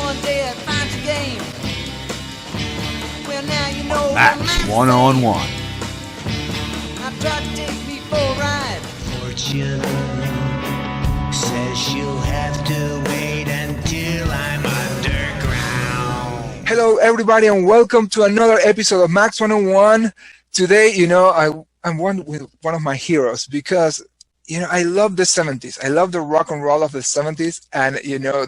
one day I find your game. Well, now you know Max One-on-One. I tried to take me for a ride. Fortune says she'll have to wait until I'm underground. Hello, everybody, and welcome to another episode of Max One-on-One. Today, I'm one of my heroes because, I love the 70s. I love the rock and roll of the 70s. And,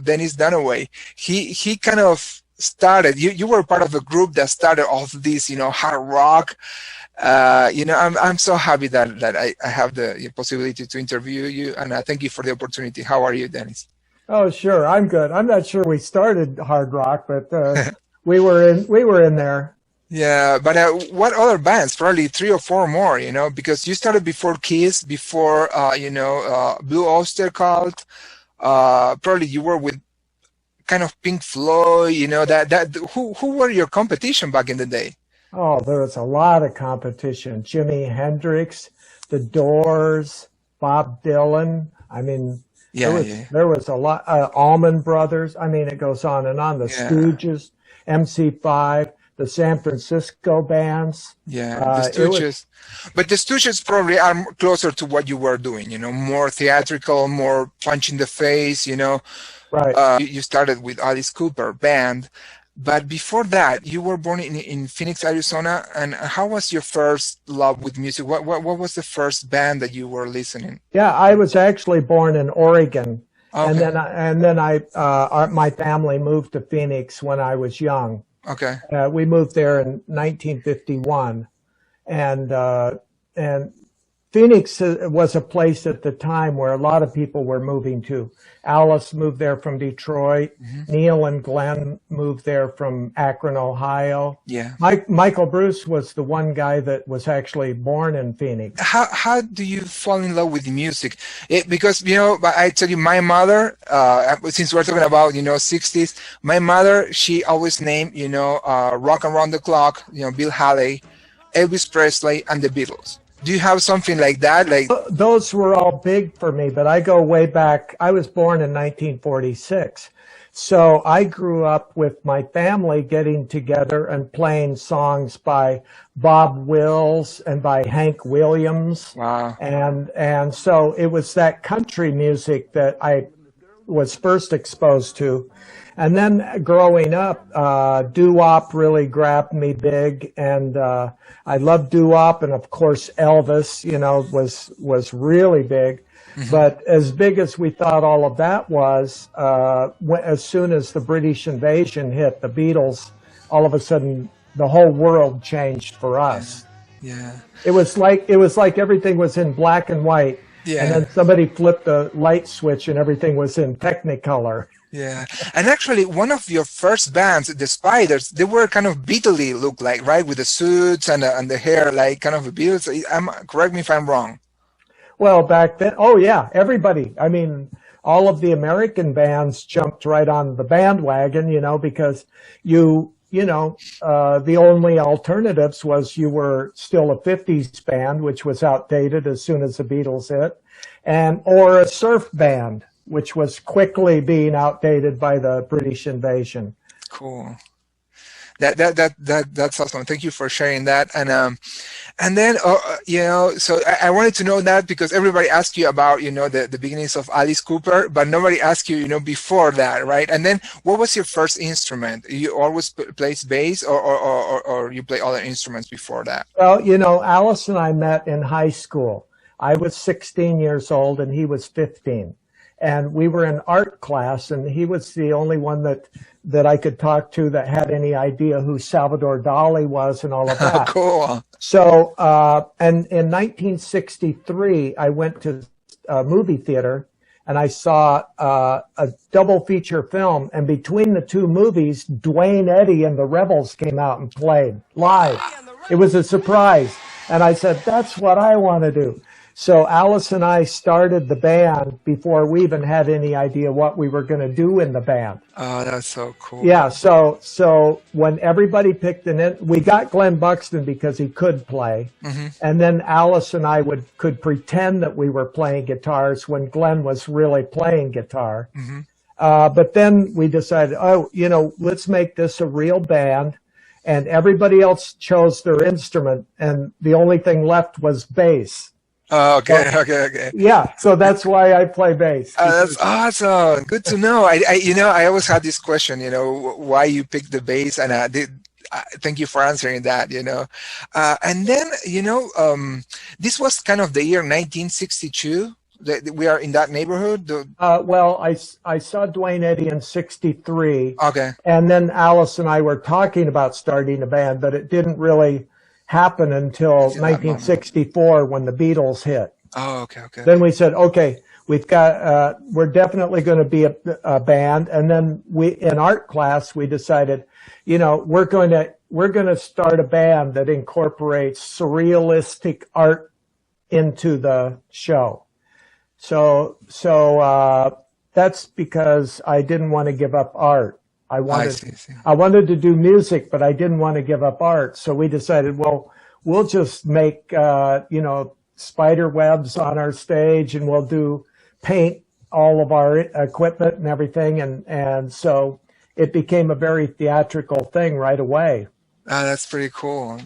Denis Dunaway, he kind of started, you were part of a group that started all of this, hard rock. I'm so happy that I have the possibility to interview you, and I thank you for the opportunity. How are you, Denis? Oh, sure. I'm good. I'm not sure we started hard rock, but we were in there. Yeah, but what other bands? Probably 3 or 4 more, because you started before Kiss, before Blue Oyster Cult. Probably you were with kind of Pink Floyd. Who were your competition back in the day? Oh, there was a lot of competition. Jimi Hendrix, The Doors, Bob Dylan. I mean, there was a lot. Allman Brothers. I mean, it goes on and on. The Stooges, MC5. The San Francisco bands. Yeah, the Stooges. But the Stooges probably are closer to what you were doing, more theatrical, more punch in the face, Right. You started with Alice Cooper band. But before that, you were born in Phoenix, Arizona. And how was your first love with music? What was the first band that you were listening? Yeah, I was actually born in Oregon. Okay. And then my family moved to Phoenix when I was young. Okay. We moved there in 1951, and Phoenix was a place at the time where a lot of people were moving to. Alice moved there from Detroit. Mm-hmm. Neil and Glenn moved there from Akron, Ohio. Yeah. Michael Bruce was the one guy that was actually born in Phoenix. How do you fall in love with music? Because, I tell you, my mother, since we're talking about, 60s, my mother, she always named, Rock Around the Clock, Bill Haley, Elvis Presley, and the Beatles. Do you have something like that? Those were all big for me, but I go way back. I was born in 1946. So I grew up with my family getting together and playing songs by Bob Wills and by Hank Williams. Wow. And so it was that country music that I was first exposed to. And then growing up, doo-wop really grabbed me big, and I loved doo-wop, and of course Elvis, was really big. Mm-hmm. But as big as we thought all of that was, as soon as the British invasion hit, the Beatles, all of a sudden the whole world changed for us. Yeah. It was like everything was in black and white, and then somebody flipped a light switch and everything was in Technicolor. Yeah, and actually, one of your first bands, the Spiders, they were kind of Beatley look like, right, with the suits and the hair, like kind of a Beatles. Correct me if I'm wrong. Well, back then, everybody. I mean, all of the American bands jumped right on the bandwagon, because the only alternatives was you were still a 50s band, which was outdated as soon as the Beatles hit, or a surf band, which was quickly being outdated by the British invasion. Cool. That's awesome. Thank you for sharing that. And then so I wanted to know that because everybody asked you about the beginnings of Alice Cooper, but nobody asked you before that, right? And then what was your first instrument? You always play bass, or you play other instruments before that? Well, Alice and I met in high school. I was 16 years old and he was 15. And we were in art class, and he was the only one that I could talk to that had any idea who Salvador Dali was and all of that. Cool. So, and in 1963, I went to a movie theater, and I saw a double feature film. And between the two movies, Dwayne Eddy and the Rebels came out and played live. It was a surprise. And I said, that's what I want to do. So Alice and I started the band before we even had any idea what we were going to do in the band. Oh, that's so cool. Yeah, so when everybody picked we got Glenn Buxton because he could play. Mm-hmm. And then Alice and I could pretend that we were playing guitars when Glenn was really playing guitar. Mm-hmm. But then we decided, let's make this a real band. And everybody else chose their instrument, and the only thing left was bass. Oh, okay. Yeah, so that's why I play bass. That's awesome. Good to know. I always had this question, why you picked the bass, and thank you for answering that, and then, this was kind of the year 1962. We are in that neighborhood. Well, I saw Dwayne Eddy in '63. Okay. And then Alice and I were talking about starting a band, but it didn't really happen until 1964 when the Beatles hit. Oh, okay. Then we said, okay, we're definitely going to be a band. And then in art class, we decided, we're going to start a band that incorporates surrealistic art into the show. So that's because I didn't want to give up art. I wanted to do music, but I didn't want to give up art. So we decided, well, we'll just make, spider webs on our stage, and we'll paint all of our equipment and everything. And so it became a very theatrical thing right away. That's pretty cool.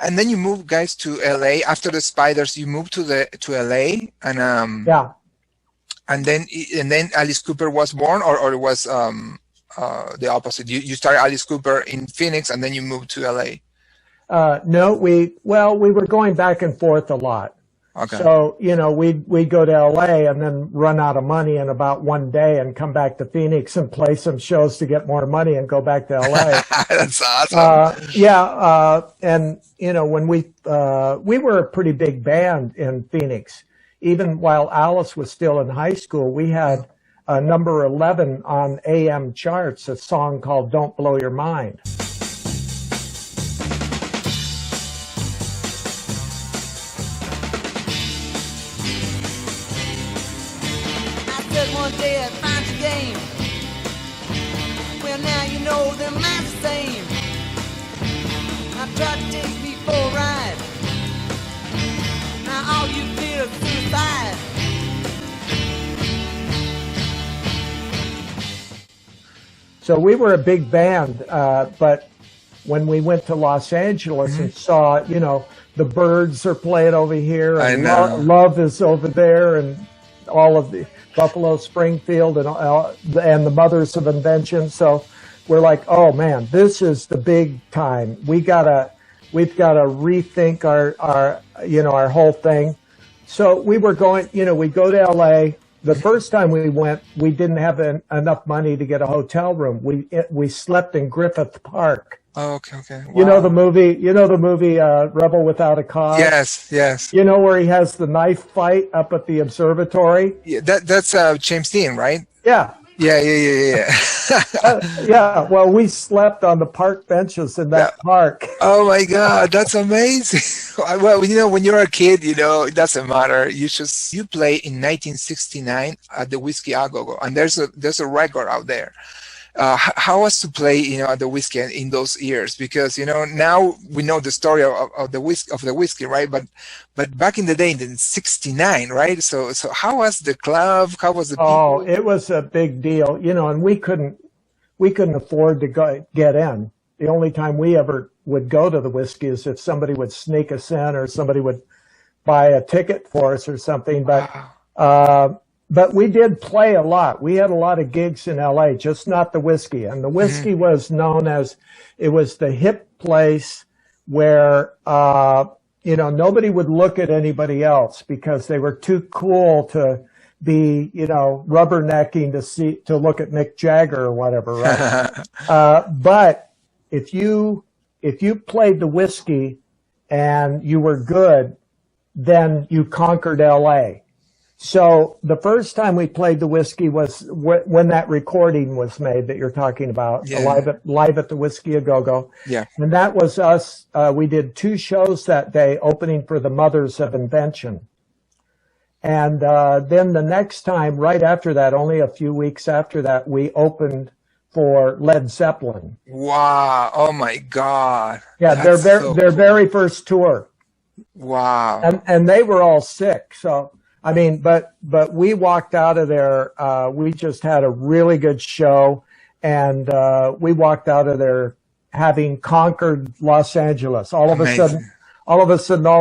And then you moved, guys, to LA after the Spiders. You moved to LA, and yeah. And then Alice Cooper was born, or it was the opposite. You started Alice Cooper in Phoenix, and then you moved to LA. No, we were going back and forth a lot. Okay. So, we'd go to LA and then run out of money in about one day and come back to Phoenix and play some shows to get more money and go back to LA. That's awesome. And, when we were a pretty big band in Phoenix. Even while Alice was still in high school, we had number 11 on AM charts, a song called Don't Blow Your Mind. One day I found your game. Well, now you know they're not the same. I tried to take me for a ride. Now all you feel is suicide. So we were a big band, but when we went to Los Angeles and saw, the Byrds are playing over here, and Love is over there, and all of the Buffalo Springfield and the Mothers of Invention. So we're like, oh man, this is the big time. We've got to rethink our whole thing. So we were going, we go to LA. The first time we went, we didn't have enough money to get a hotel room. We slept in Griffith Park. Oh, okay. Wow. You know the movie Rebel Without a Cause? Yes. You know where he has the knife fight up at the observatory? Yeah, that's James Dean, right? Yeah. Yeah. Yeah, well, we slept on the park benches in that park. Oh my God, that's amazing. Well, when you're a kid, it doesn't matter. You play in 1969 at the Whiskey A Go Go, and there's a record out there. How was to play, at the Whiskey in those years? Because now we know the story of the whiskey, right? But back in the day, in '69, right? So how was the club? How was the people? Oh, it was a big deal, and we couldn't afford to get in. The only time we ever would go to the Whiskey is if somebody would sneak us in, or somebody would buy a ticket for us or something. But we did play a lot. We had a lot of gigs in LA, just not the Whiskey. And the Whiskey was known as, it was the hip place where, nobody would look at anybody else because they were too cool to be, rubbernecking to look at Mick Jagger or whatever, right? But if you played the Whiskey and you were good, then you conquered LA. So the first time we played the Whiskey was when that recording was made that you're talking about, live at the Whiskey A Go Go. Yeah. And that was us. We did 2 shows that day, opening for the Mothers of Invention. And then the next time, right after that, only a few weeks after that, we opened for Led Zeppelin. Wow! Oh my God! Yeah, their very first tour. Wow! And they were all sick, so. I mean, but we walked out of there. We just had a really good show, and we walked out of there having conquered Los Angeles. All of a sudden, all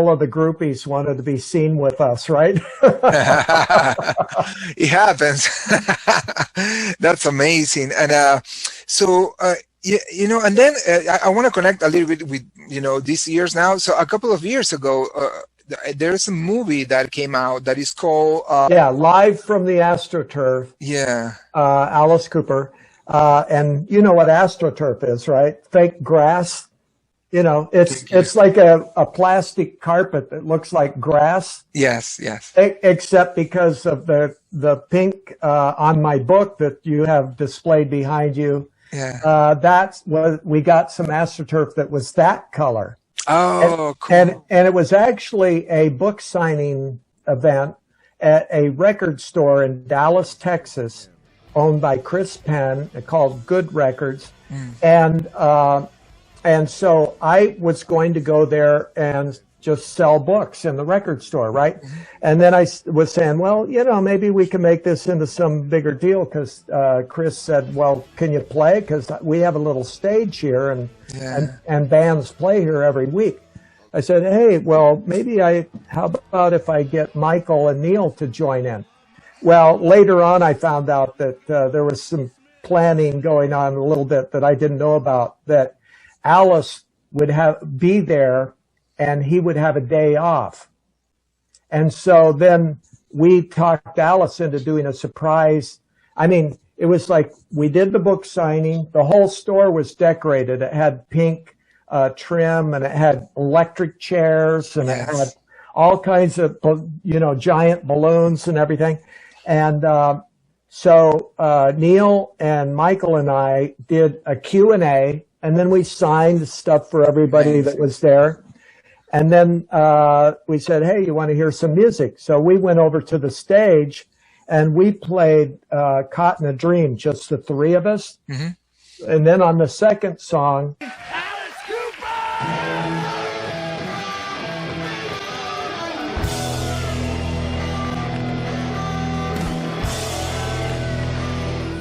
of the groupies wanted to be seen with us, right? It happens. That's amazing. And and then I want to connect a little bit with, these years now. So a couple of years ago, there's a movie that came out that is called Live from the AstroTurf. Yeah. Alice Cooper. And you know what AstroTurf is, right? Fake grass. It's like a plastic carpet that looks like grass. Yes. Except because of the pink on my book that you have displayed behind you. Yeah. That's what we got, some AstroTurf that was that color. Oh, cool. And it was actually a book signing event at a record store in Dallas, Texas, owned by Chris Penn, called Good Records. And so I was going to go there and just sell books in the record store, right? And then I was saying, well, maybe we can make this into some bigger deal, because Chris said, well, can you play? Because we have a little stage here, and bands play here every week. I said, hey, well, how about if I get Michael and Neil to join in? Well, later on, I found out that there was some planning going on a little bit that I didn't know about, that Alice would be there and he would have a day off. And so then we talked Alice into doing a surprise. I mean, it was like we did the book signing. The whole store was decorated. It had pink trim, and it had electric chairs, and it had all kinds of, giant balloons and everything. And so Neil and Michael and I did a Q&A, and then we signed stuff for everybody that was there. And then we said, hey, you want to hear some music? So we went over to the stage, and we played Caught in a Dream, just the three of us. Mm-hmm. And then on the second song, Alice Cooper!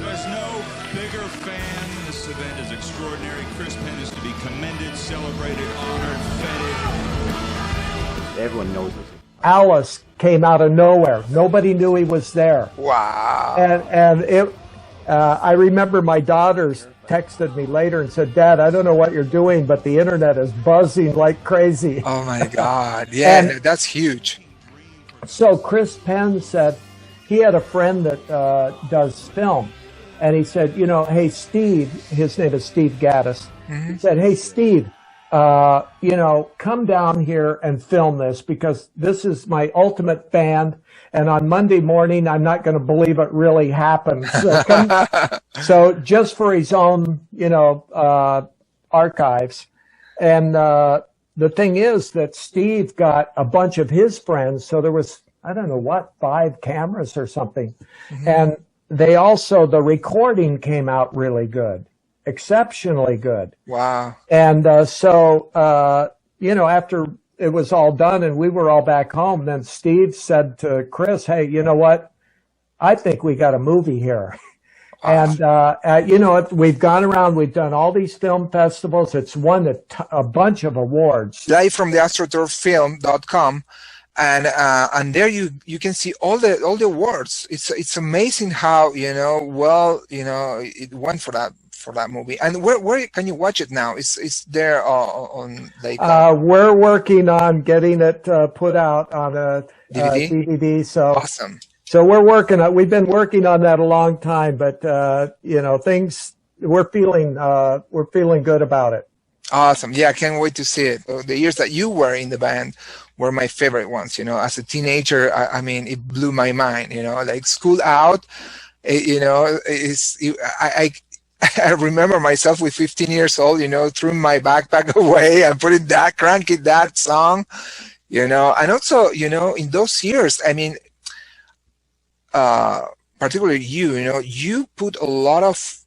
There's no bigger fan. This event is extraordinary. Chris Penn is to be commended, celebrated, honored, feted. Everyone knows this. Alice came out of nowhere. Nobody knew he was there. Wow. And it, I remember my daughters texted me later and said, Dad, I don't know what you're doing, but the internet is buzzing like crazy. Oh my God. Yeah, And that's huge. so Chris Penn said he had a friend that does film. And he said, hey, Steve, his name is Steve Gaddis. Mm-hmm. He said, hey, Steve, come down here and film this, because this is my ultimate band. And on Monday morning, I'm not going to believe it really happened. So just for his own, archives. And the thing is that Steve got a bunch of his friends. So there was, 5 cameras or something. Mm-hmm. And the recording came out really good. Exceptionally good. Wow. And after it was all done and we were all back home, then Steve said to Chris, hey, you know what? I think we got a movie here. And, we've gone around, we've done all these film festivals. It's won a bunch of awards. Live from the AstroTurfFilm.com. And there you can see all the awards. It's amazing how, it went for that movie. And where can you watch it now? It's there on like we're working on getting it put out on a DVD. So awesome. So we've been working on that a long time, but we're feeling good about it. Awesome. Yeah, I can't wait to see it. The years that you were in the band were my favorite ones. As a teenager, I mean, it blew my mind, like School Out, I remember myself with 15 years old, throwing my backpack away and cranking that song, and also, in those years, I mean, particularly you put a lot of,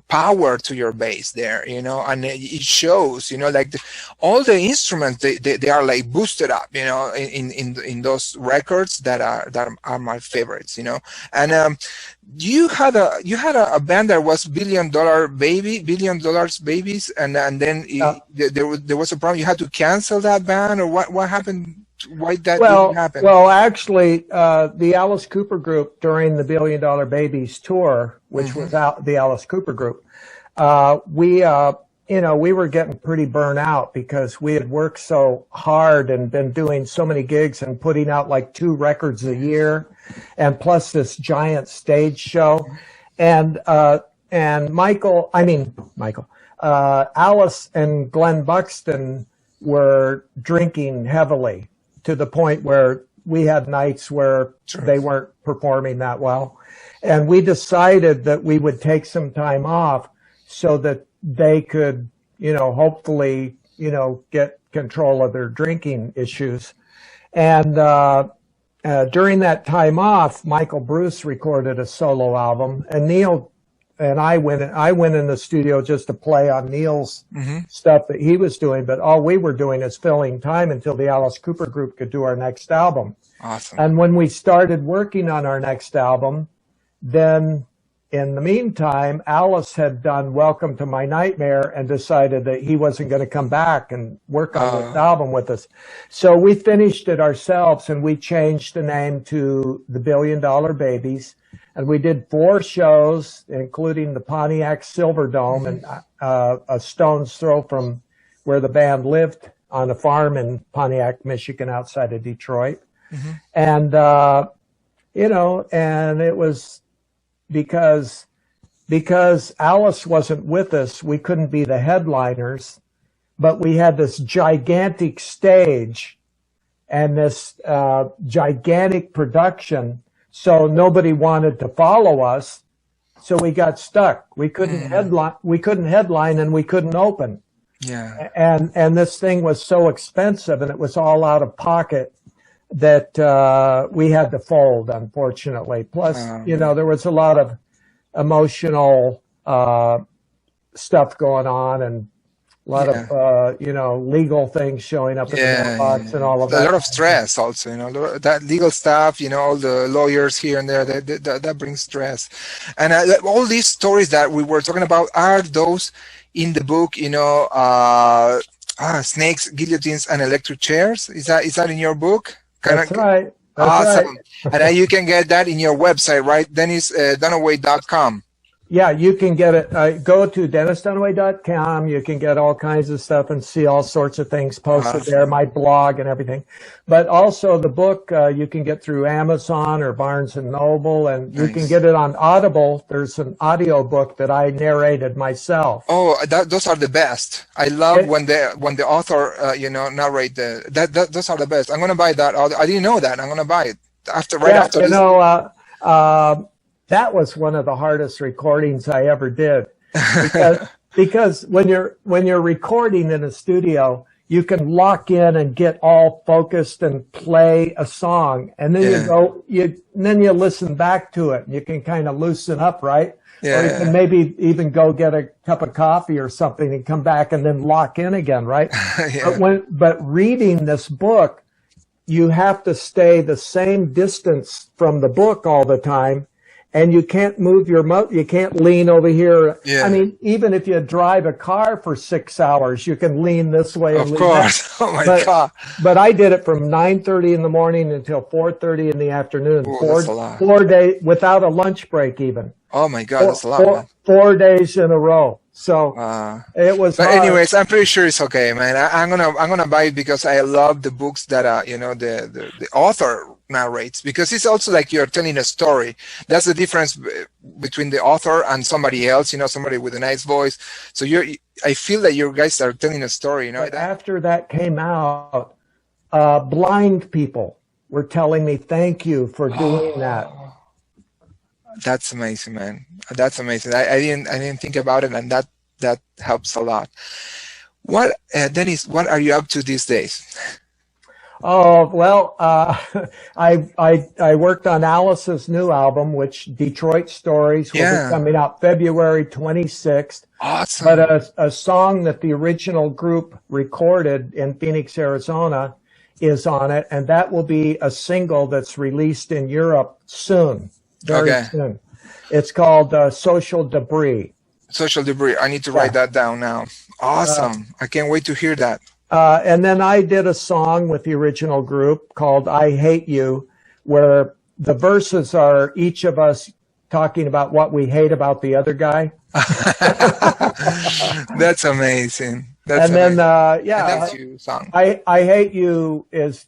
power to your bass there, and it shows, like all the instruments, they are like boosted up, in those records that are my favorites, and you had a band that was $1 billion babies, and then there was a problem. You had to cancel that band, or what happened? Why that didn't happen? Well, actually, the Alice Cooper Group during the $1 Billion Babies tour, which was the Alice Cooper Group, we were getting pretty burnt out because we had worked so hard and been doing so many gigs and putting out like 2 records a year, and plus this giant stage show, and Alice and Glenn Buxton were drinking heavily, to the point where we had nights where they weren't performing that well. And we decided that we would take some time off so that they could, hopefully, get control of their drinking issues. And during that time off, Michael Bruce recorded a solo album, and Neil and I went in the studio just to play on Neil's stuff that he was doing, but all we were doing is filling time until the Alice Cooper Group could do our next album. Awesome. And when we started working on our next album, then in the meantime, Alice had done Welcome to My Nightmare and decided that he wasn't going to come back and work on this album with us. So we finished it ourselves, and we changed the name to the $1 Billion Babies. And we did 4 shows, including the Pontiac Silverdome and a stone's throw from where the band lived, on a farm in Pontiac, Michigan, outside of Detroit. And, and it was because Alice wasn't with us, we couldn't be the headliners, but we had this gigantic stage and this gigantic production. So nobody wanted to follow us, so we got stuck. We couldn't headline, and we couldn't open. Yeah. And this thing was so expensive, and it was all out of pocket, that we had to fold, unfortunately. Plus, there was a lot of emotional stuff going on, and a lot of, legal things showing up in the mailbox and all of that. A lot of stress also, that legal stuff, all the lawyers here and there, that brings stress. And all these stories that we were talking about, are those in the book, Snakes, Guillotines, and Electric Chairs? Is that in your book? That's right. Awesome. Right. And you can get that in your website, right? DenisDunaway.com. Yeah, you can get it. Go to DenisDunaway.com. You can get all kinds of stuff and see all sorts of things posted there, my blog and everything. But also the book you can get through Amazon or Barnes & Noble, and you can get it on Audible. There's an audio book that I narrated myself. Oh, those are the best. I love when the author, narrate those are the best. I'm going to buy that. I didn't know that. I'm going to buy it after this. That was one of the hardest recordings I ever did, because when you're recording in a studio, you can lock in and get all focused and play a song, and then you listen back to it, and you can kind of loosen up, right? Or you can maybe even go get a cup of coffee or something and come back and then lock in again, right? But reading this book, you have to stay the same distance from the book all the time. And you can't move your mouth. You can't lean over here. Yeah. I mean, even if you drive a car for 6 hours, you can lean this way. Of course. Oh my God. But I did it from 9:30 in the morning until 4:30 in the afternoon. Ooh, 4 days without a lunch break, even. Oh my God, that's a lot. Man. 4 days in a row. So it was. But hard. anyways, I'm pretty sure it's okay, man. I'm gonna buy it because I love the books that the author narrates, because it's also like you're telling a story. That's the difference between the author and somebody else. Somebody with a nice voice. So I feel that you guys are telling a story. But after that came out, blind people were telling me thank you for doing that. That's amazing, man. That's amazing. I didn't think about it, and that helps a lot. What, Denis? What are you up to these days? Oh, well, I worked on Alice's new album, which Detroit Stories will be coming out February 26th. Awesome. But a song that the original group recorded in Phoenix, Arizona is on it, and that will be a single that's released in Europe soon, very soon. It's called Social Debris. Social Debris. I need to write that down now. Awesome. I can't wait to hear that. And then I did a song with the original group called I Hate You, where the verses are each of us talking about what we hate about the other guy. That's amazing. That's amazing. That's your song. I Hate You is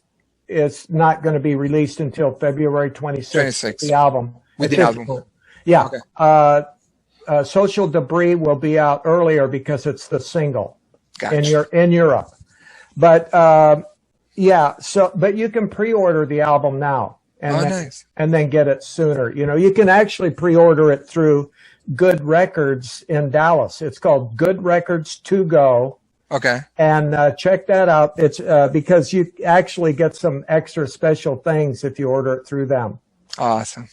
not going to be released until February 26th. The album. With the album. Yeah. Okay. Social Debris will be out earlier because it's the single in Europe. But but you can pre-order the album now and then get it sooner. You know, you can actually pre-order it through Good Records in Dallas. It's called Good Records to Go. Okay. And check that out. It's because you actually get some extra special things if you order it through them. Awesome.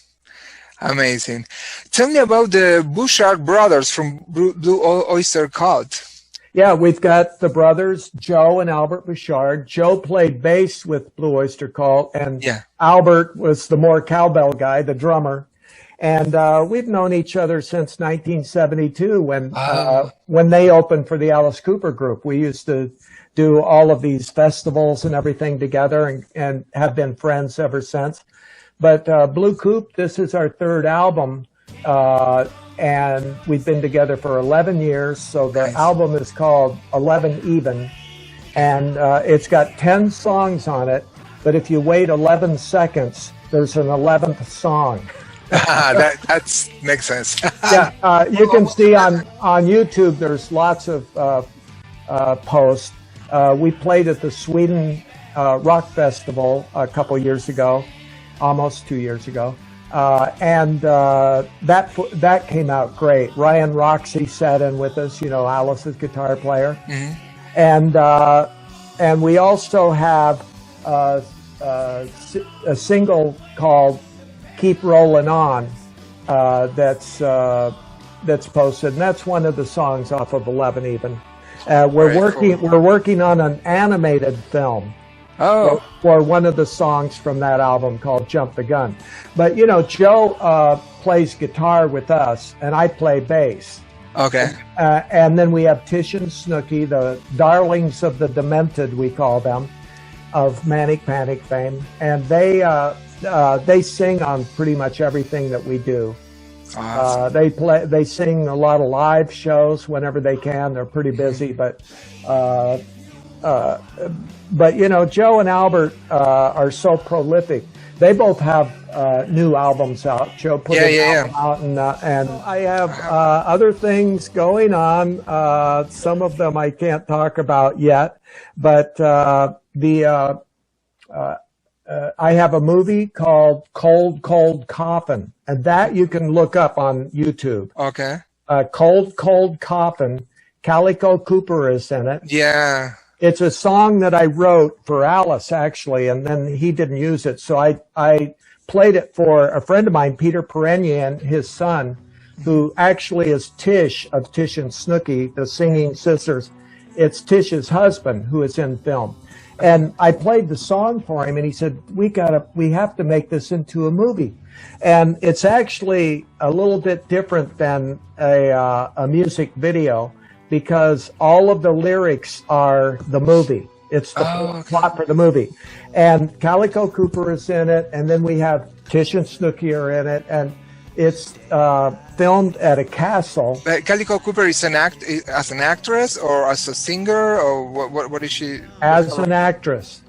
Amazing. Tell me about the Bouchard brothers from Blue Oyster Cult. Yeah, we've got the brothers, Joe and Albert Bouchard. Joe played bass with Blue Oyster Cult, and Albert was the more cowbell guy, the drummer. And we've known each other since 1972 when they opened for the Alice Cooper Group. We used to do all of these festivals and everything together and have been friends ever since. But Blue Coop, this is our third album. And we've been together for 11 years. So the album is called 11 Even. And it's got 10 songs on it. But if you wait 11 seconds, there's an 11th song. that makes sense. You can see on YouTube, there's lots of posts. We played at the Sweden Rock Festival a couple years ago, almost 2 years ago. And that came out great. Ryan Roxy sat in with us, you know, Alice's guitar player. Mm-hmm. And we also have a single called Keep Rolling On that's posted, and that's one of the songs off of 11 Even. We're working on an animated film. For one of the songs from that album called Jump the Gun. But, you know, Joe plays guitar with us, and I play bass. Okay. And then we have Tish and Snooky, the darlings of the demented, we call them, of Manic Panic fame. And they sing on pretty much everything that we do. Awesome. They sing a lot of live shows whenever they can. They're pretty busy, but you know, Joe and Albert are so prolific. They both have new albums out. Joe put an album out, and I have other things going on. Some of them I can't talk about yet, but I have a movie called Cold, Cold Coffin, and that you can look up on YouTube. Okay. Cold, Cold Coffin. Calico Cooper is in it. Yeah. It's a song that I wrote for Alice, actually, and then he didn't use it. So I played it for a friend of mine, Peter Perenian, his son, who actually is Tish of Tish and Snooky, the singing sisters. It's Tish's husband who is in film. And I played the song for him, and he said, we have to make this into a movie. And it's actually a little bit different than a music video, because all of the lyrics are the movie. It's the plot for the movie. And Calico Cooper is in it, and then we have Tish and Snooky are in it, and it's filmed at a castle. Calico Cooper is as an actress or as a singer, or what is she? As an actress.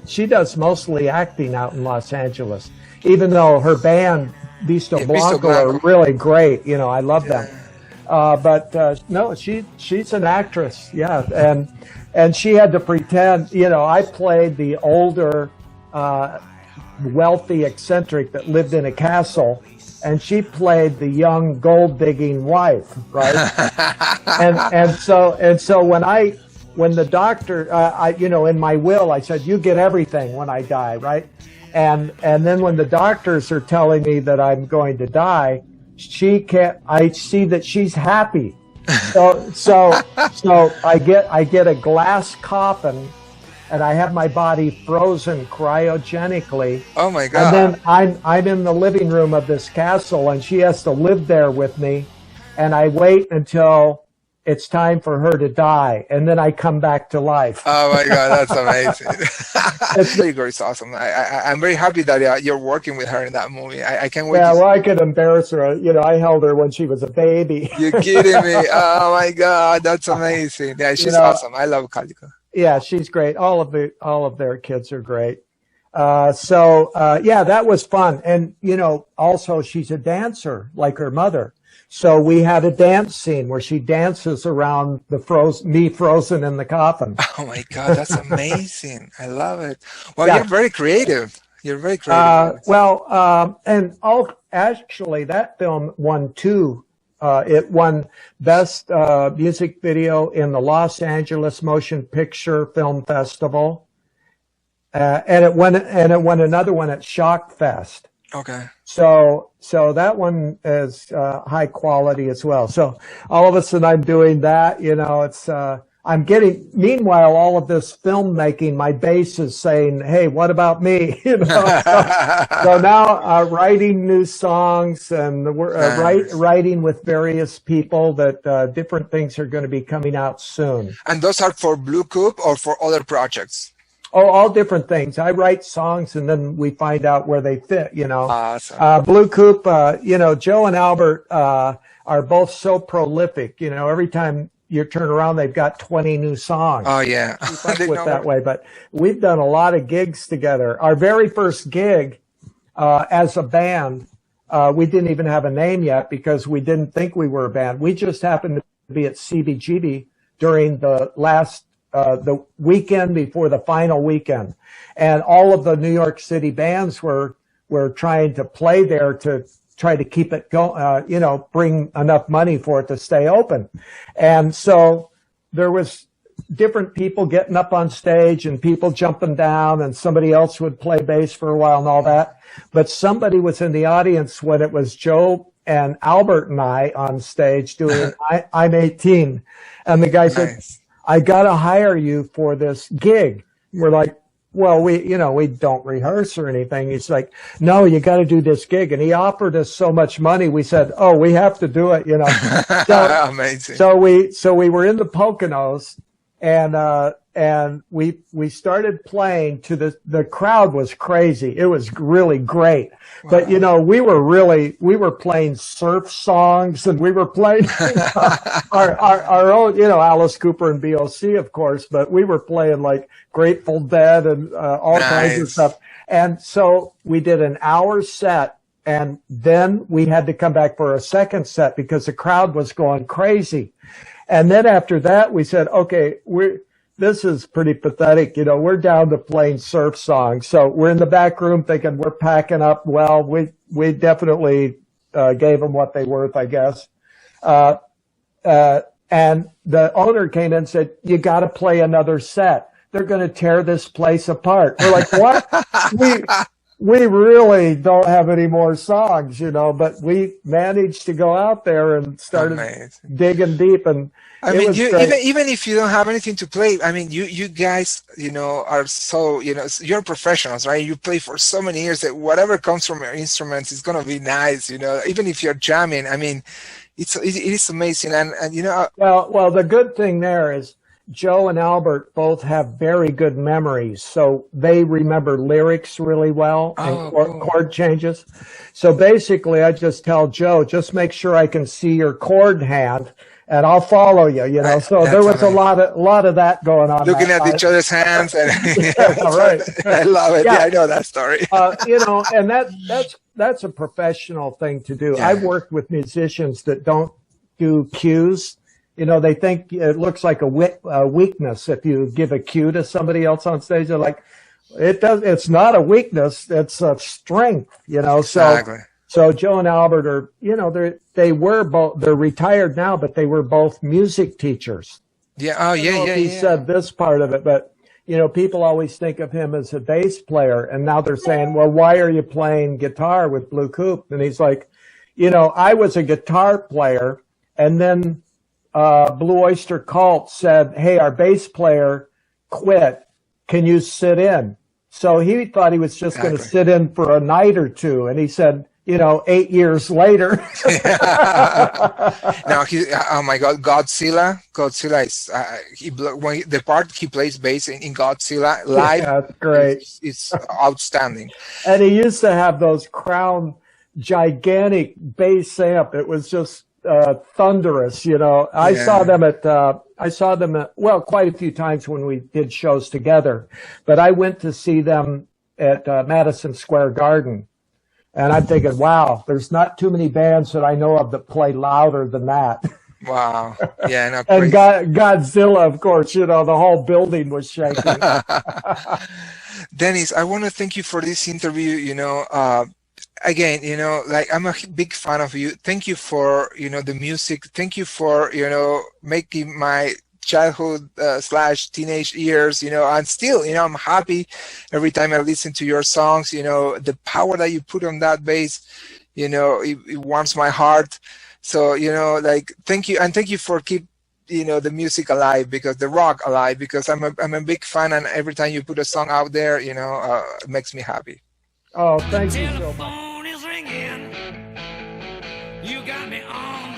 She does mostly acting out in Los Angeles, even though her band Visto Blanco are really great. You know, I love them. But no, she's an actress, and she had to pretend. You know, I played the older, wealthy eccentric that lived in a castle, and she played the young gold digging wife, right? and so when when the doctor, in my will, I said, you get everything when I die, right? And then when the doctors are telling me that I'm going to die, I see that she's happy. So I get a glass coffin, and I have my body frozen cryogenically. Oh my God. And then I'm in the living room of this castle, and she has to live there with me. And I wait until it's time for her to die, and then I come back to life. Oh my God, that's amazing. Igor is awesome. I'm very happy that you're working with her in that movie. I can't wait. Yeah, well, I could embarrass her. I held her when she was a baby. You're kidding me. Oh my God, that's amazing. Yeah, she's awesome. I love Calico. Yeah, she's great. All of their kids are great. That was fun. And, also she's a dancer like her mother. So we had a dance scene where she dances around me frozen in the coffin. Oh my God, that's amazing. I love it. Well, yeah. You're very creative. You're very creative. Actually that film won two. It won Best Music Video in the Los Angeles Motion Picture Film Festival. And it won another one at Shock Fest. Okay. So that one is high quality as well. So all of a sudden I'm doing that, meanwhile, all of this filmmaking, my base is saying, hey, what about me? So now writing new songs and writing with various people that different things are going to be coming out soon. And those are for Blue Coop or for other projects? Oh, all different things. I write songs and then we find out where they fit, Awesome. Blue Coop, Joe and Albert are both so prolific. Every time you turn around, they've got 20 new songs. Oh, yeah. That way. But we've done a lot of gigs together. Our very first gig as a band, we didn't even have a name yet because we didn't think we were a band. We just happened to be at CBGB during the the weekend before the final weekend. And all of the New York City bands were trying to play there to try to keep it going, bring enough money for it to stay open. And so there was different people getting up on stage and people jumping down, and somebody else would play bass for a while and all that. But somebody was in the audience when it was Joe and Albert and I on stage doing I'm 18. And the guy said, I got to hire you for this gig. We're like, well, we don't rehearse or anything. He's like, no, you got to do this gig. And he offered us so much money. We said, oh, we have to do it, So, amazing. So we were in the Poconos and we started playing to the crowd was crazy. It was really great. Wow. But, we were playing surf songs and we were playing our own, Alice Cooper and BOC, of course, but we were playing like Grateful Dead and all kinds of stuff. And so we did an hour set, and then we had to come back for a second set because the crowd was going crazy. And then after that, we said, okay, this is pretty pathetic. We're down to playing surf songs. So we're in the back room thinking we're packing up. Well, we definitely gave them what they worth, I guess. And the owner came in and said, you got to play another set. They're going to tear this place apart. We're like, what? We really don't have any more songs, but we managed to go out there and started digging deep. And I mean, even if you don't have anything to play, I mean, you guys, are so, you're professionals, right? You play for so many years that whatever comes from your instruments is going to be nice, even if you're jamming. I mean, it is amazing. And well, the good thing there is Joe and Albert both have very good memories, so they remember lyrics really well and chord changes. So basically, I just tell Joe, just make sure I can see your chord hand, and I'll follow you. So there was a lot of that going on. Looking at each other's hands, and right. I love it. Yeah, I know that story. And that's a professional thing to do. Yeah. I've worked with musicians that don't do cues. They think it looks like a weakness if you give a cue to somebody else on stage. They're like, it's not a weakness, it's a strength, Exactly. So Joe and Albert are, they're retired now, but they were both music teachers. Yeah. Oh, I don't yeah, know yeah, if he yeah. said this part of it, but people always think of him as a bass player, and now they're saying, "Well, why are you playing guitar with Blue Coop?" And he's like, I was a guitar player, and then Blue Oyster Cult said, "Hey, our bass player quit. Can you sit in?" So he thought he was just going to Exactly. sit in for a night or two, and he said, 8 years later. Now oh my God, Godzilla is the part he plays bass in Godzilla live Yeah, it's great. is outstanding. And he used to have those Crown gigantic bass amp. It was just thunderous. I saw Yeah. them well, quite a few times when we did shows together. But I went to see them at Madison Square Garden. And I'm thinking, wow, there's not too many bands that I know of that play louder than that. Wow. Yeah, no, And crazy. Godzilla, of course, the whole building was shaking. Dennis, I want to thank you for this interview. Again, like I'm a big fan of you. Thank you for, the music. Thank you for, making my childhood / teenage years, and still, I'm happy every time I listen to your songs. The power that you put on that bass, it warms my heart. So, like, thank you. And thank you for keep, the music alive, because the rock alive, because I'm a big fan, and every time you put a song out there, it makes me happy. Oh, thank you so much. Telephone is ringing. You got me on